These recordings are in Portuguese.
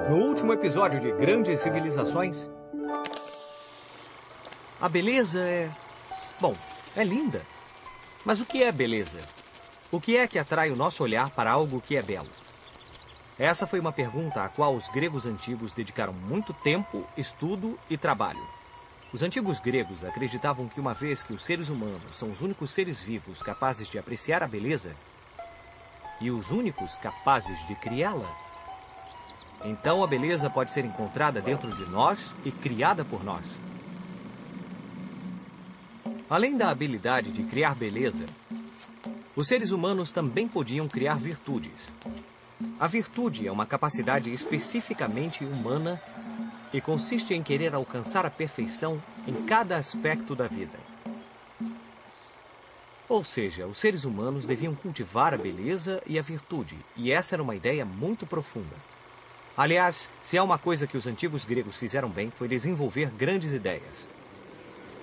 No último episódio de Grandes Civilizações, a beleza é... bom, é linda. Mas o que é beleza? O que é que atrai o nosso olhar para algo que é belo? Essa foi uma pergunta à qual os gregos antigos dedicaram muito tempo, estudo e trabalho. Os antigos gregos acreditavam que uma vez que os seres humanos são os únicos seres vivos capazes de apreciar a beleza e os únicos capazes de criá-la, então a beleza pode ser encontrada dentro de nós e criada por nós. Além da habilidade de criar beleza, os seres humanos também podiam criar virtudes. A virtude é uma capacidade especificamente humana e consiste em querer alcançar a perfeição em cada aspecto da vida. Ou seja, os seres humanos deviam cultivar a beleza e a virtude, e essa era uma ideia muito profunda. Aliás, se há uma coisa que os antigos gregos fizeram bem, foi desenvolver grandes ideias.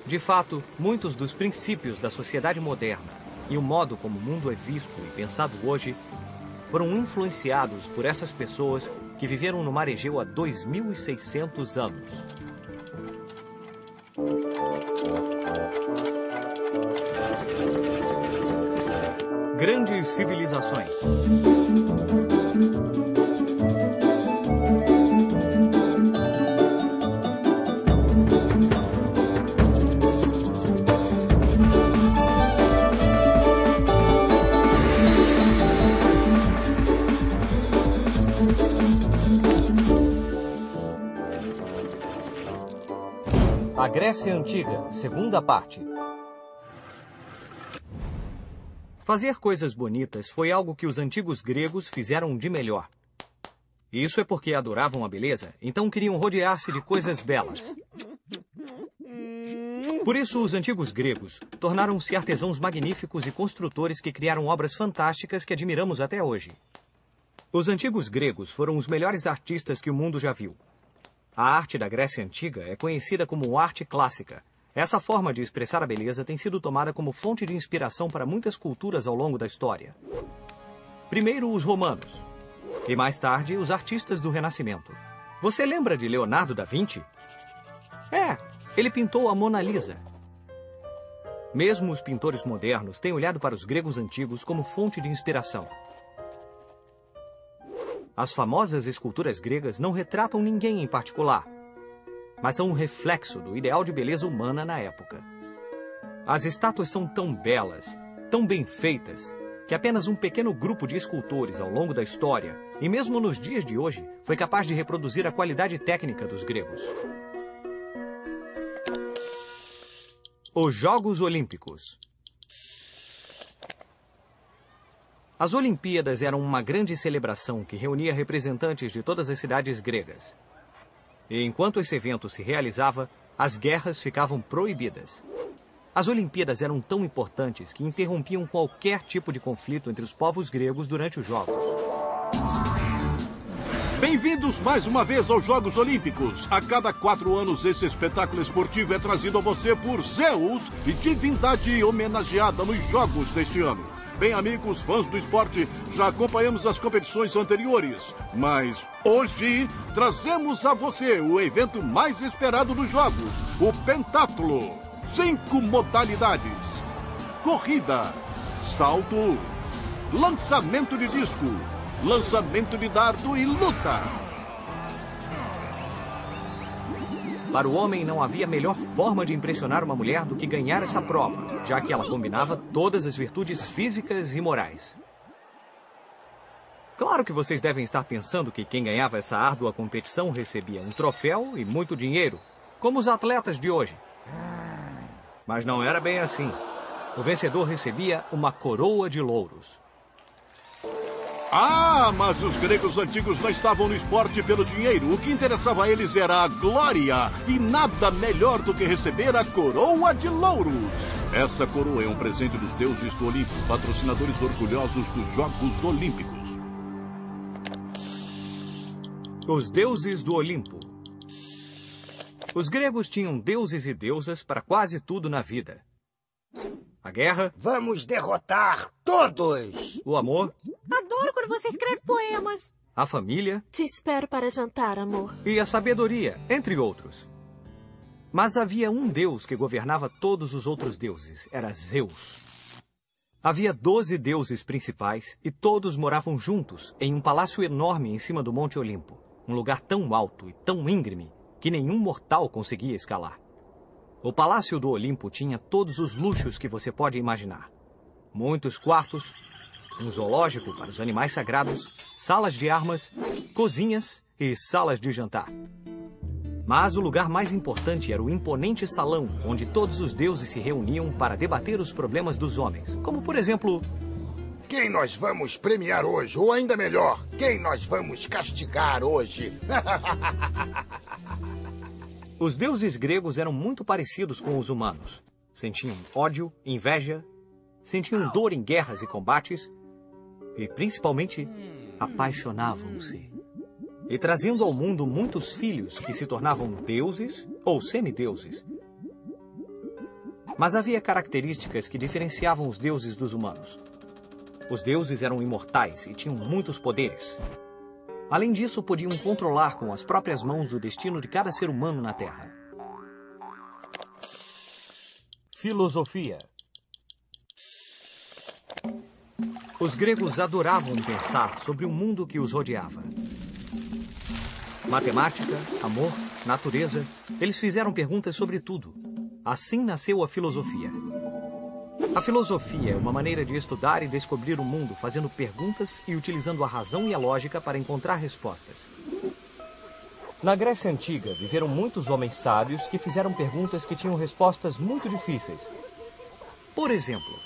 De fato, muitos dos princípios da sociedade moderna e o modo como o mundo é visto e pensado hoje foram influenciados por essas pessoas que viveram no Mar Egeu há 2.600 anos. Grandes civilizações. A Grécia Antiga, segunda parte. Fazer coisas bonitas foi algo que os antigos gregos fizeram de melhor. Isso é porque adoravam a beleza, então queriam rodear-se de coisas belas. Por isso, os antigos gregos tornaram-se artesãos magníficos e construtores que criaram obras fantásticas que admiramos até hoje. Os antigos gregos foram os melhores artistas que o mundo já viu. A arte da Grécia Antiga é conhecida como arte clássica. Essa forma de expressar a beleza tem sido tomada como fonte de inspiração para muitas culturas ao longo da história. Primeiro, os romanos. E mais tarde, os artistas do Renascimento. Você lembra de Leonardo da Vinci? Ele pintou a Mona Lisa. Mesmo os pintores modernos têm olhado para os gregos antigos como fonte de inspiração. As famosas esculturas gregas não retratam ninguém em particular, mas são um reflexo do ideal de beleza humana na época. As estátuas são tão belas, tão bem feitas, que apenas um pequeno grupo de escultores ao longo da história, e mesmo nos dias de hoje, foi capaz de reproduzir a qualidade técnica dos gregos. Os Jogos Olímpicos. As Olimpíadas eram uma grande celebração que reunia representantes de todas as cidades gregas. E enquanto esse evento se realizava, as guerras ficavam proibidas. As Olimpíadas eram tão importantes que interrompiam qualquer tipo de conflito entre os povos gregos durante os Jogos. Bem-vindos mais uma vez aos Jogos Olímpicos. A cada 4 anos, esse espetáculo esportivo é trazido a você por Zeus, divindade homenageada nos Jogos deste ano. Bem, amigos, fãs do esporte, já acompanhamos as competições anteriores, mas hoje trazemos a você o evento mais esperado dos Jogos, o pentatlo. 5 modalidades: corrida, salto, lançamento de disco, lançamento de dardo e luta. Para o homem não havia melhor forma de impressionar uma mulher do que ganhar essa prova, já que ela combinava todas as virtudes físicas e morais. Claro que vocês devem estar pensando que quem ganhava essa árdua competição recebia um troféu e muito dinheiro, como os atletas de hoje. Mas não era bem assim. O vencedor recebia uma coroa de louros. Mas os gregos antigos não estavam no esporte pelo dinheiro. O que interessava a eles era a glória. E nada melhor do que receber a coroa de louros. Essa coroa é um presente dos deuses do Olimpo, patrocinadores orgulhosos dos Jogos Olímpicos. Os deuses do Olimpo. Os gregos tinham deuses e deusas para quase tudo na vida. A guerra. Vamos derrotar todos! O amor. Adoro quando você escreve poemas. a família... Te espero para jantar, amor. E a sabedoria, entre outros. Mas havia um deus que governava todos os outros deuses. Era Zeus. Havia 12 deuses principais e todos moravam juntos em um palácio enorme em cima do Monte Olimpo. Um lugar tão alto e tão íngreme que nenhum mortal conseguia escalar. O Palácio do Olimpo tinha todos os luxos que você pode imaginar. Muitos quartos, um zoológico para os animais sagrados, salas de armas, cozinhas e salas de jantar. Mas o lugar mais importante era o imponente salão, onde todos os deuses se reuniam para debater os problemas dos homens. Como, por exemplo... Quem nós vamos premiar hoje? Ou ainda melhor, quem nós vamos castigar hoje? Os deuses gregos eram muito parecidos com os humanos. Sentiam ódio, inveja, sentiam dor em guerras e combates e, principalmente, apaixonavam-se. E trazendo ao mundo muitos filhos que se tornavam deuses ou semideuses. Mas havia características que diferenciavam os deuses dos humanos. Os deuses eram imortais e tinham muitos poderes. Além disso, podiam controlar com as próprias mãos o destino de cada ser humano na Terra. Filosofia. Os gregos adoravam pensar sobre o mundo que os rodeava. Matemática, amor, natureza, eles fizeram perguntas sobre tudo. Assim nasceu a filosofia. A filosofia é uma maneira de estudar e descobrir o mundo, fazendo perguntas e utilizando a razão e a lógica para encontrar respostas. Na Grécia Antiga, viveram muitos homens sábios que fizeram perguntas que tinham respostas muito difíceis. Por exemplo,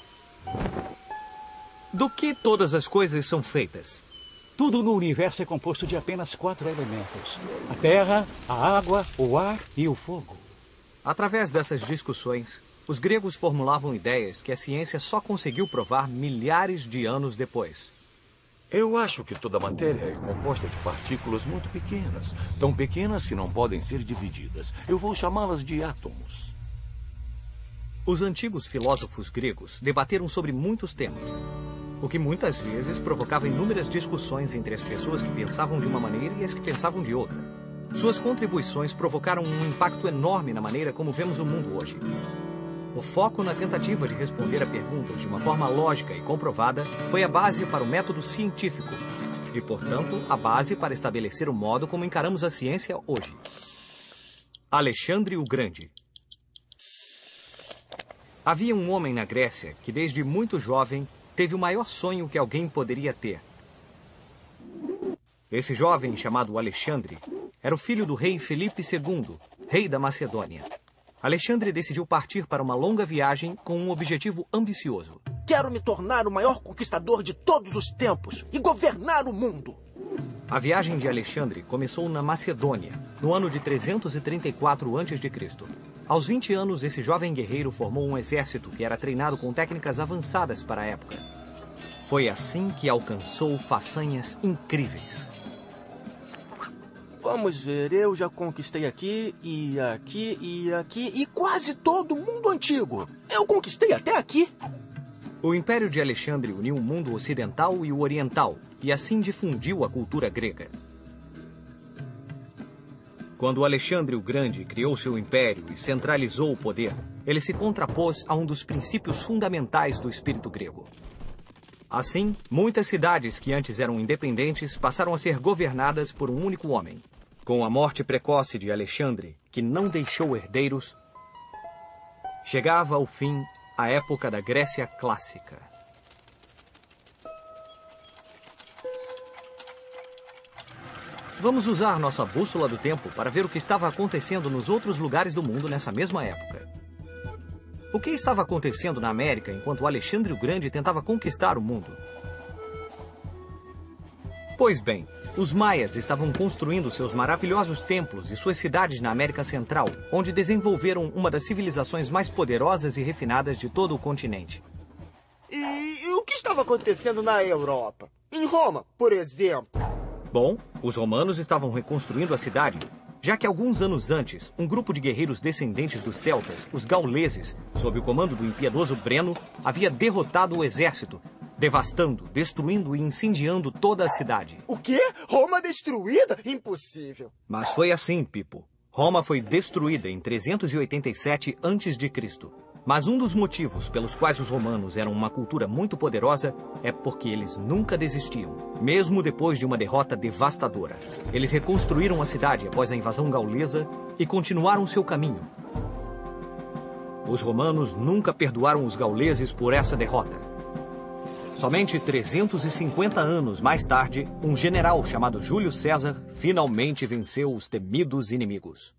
do que todas as coisas são feitas? Tudo no universo é composto de apenas 4 elementos: a terra, a água, o ar e o fogo. Através dessas discussões, os gregos formulavam ideias que a ciência só conseguiu provar milhares de anos depois. Eu acho que toda a matéria é composta de partículas muito pequenas, tão pequenas que não podem ser divididas. Eu vou chamá-las de átomos. Os antigos filósofos gregos debateram sobre muitos temas, o que muitas vezes provocava inúmeras discussões entre as pessoas que pensavam de uma maneira e as que pensavam de outra. Suas contribuições provocaram um impacto enorme na maneira como vemos o mundo hoje. O foco na tentativa de responder a perguntas de uma forma lógica e comprovada foi a base para o método científico e, portanto, a base para estabelecer o modo como encaramos a ciência hoje. Alexandre o Grande. Havia um homem na Grécia que, desde muito jovem, teve o maior sonho que alguém poderia ter. Esse jovem, chamado Alexandre, era o filho do rei Felipe II, rei da Macedônia. Alexandre decidiu partir para uma longa viagem com um objetivo ambicioso. Quero me tornar o maior conquistador de todos os tempos e governar o mundo. A viagem de Alexandre começou na Macedônia, no ano de 334 a.C. Aos 20 anos, esse jovem guerreiro formou um exército que era treinado com técnicas avançadas para a época. Foi assim que alcançou façanhas incríveis. Vamos ver, eu já conquistei aqui, e aqui, e aqui, e quase todo o mundo antigo. Eu conquistei até aqui. O Império de Alexandre uniu o mundo ocidental e o oriental, e assim difundiu a cultura grega. Quando Alexandre o Grande criou seu império e centralizou o poder, ele se contrapôs a um dos princípios fundamentais do espírito grego. Assim, muitas cidades que antes eram independentes passaram a ser governadas por um único homem. Com a morte precoce de Alexandre, que não deixou herdeiros, chegava ao fim a época da Grécia Clássica. Vamos usar nossa bússola do tempo para ver o que estava acontecendo nos outros lugares do mundo nessa mesma época. O que estava acontecendo na América enquanto Alexandre o Grande tentava conquistar o mundo? Pois bem, os maias estavam construindo seus maravilhosos templos e suas cidades na América Central, onde desenvolveram uma das civilizações mais poderosas e refinadas de todo o continente. E o que estava acontecendo na Europa? Em Roma, por exemplo? Bom, os romanos estavam reconstruindo a cidade, já que alguns anos antes, um grupo de guerreiros descendentes dos celtas, os gauleses, sob o comando do impiedoso Breno, havia derrotado o exército devastando, destruindo e incendiando toda a cidade. O quê? Roma destruída? Impossível. Mas foi assim, Pipo. Roma foi destruída em 387 a.C. Mas um dos motivos pelos quais os romanos eram uma cultura muito poderosa é porque eles nunca desistiam, mesmo depois de uma derrota devastadora. Eles reconstruíram a cidade após a invasão gaulesa e continuaram seu caminho. Os romanos nunca perdoaram os gauleses por essa derrota. Somente 350 anos mais tarde, um general chamado Júlio César finalmente venceu os temidos inimigos.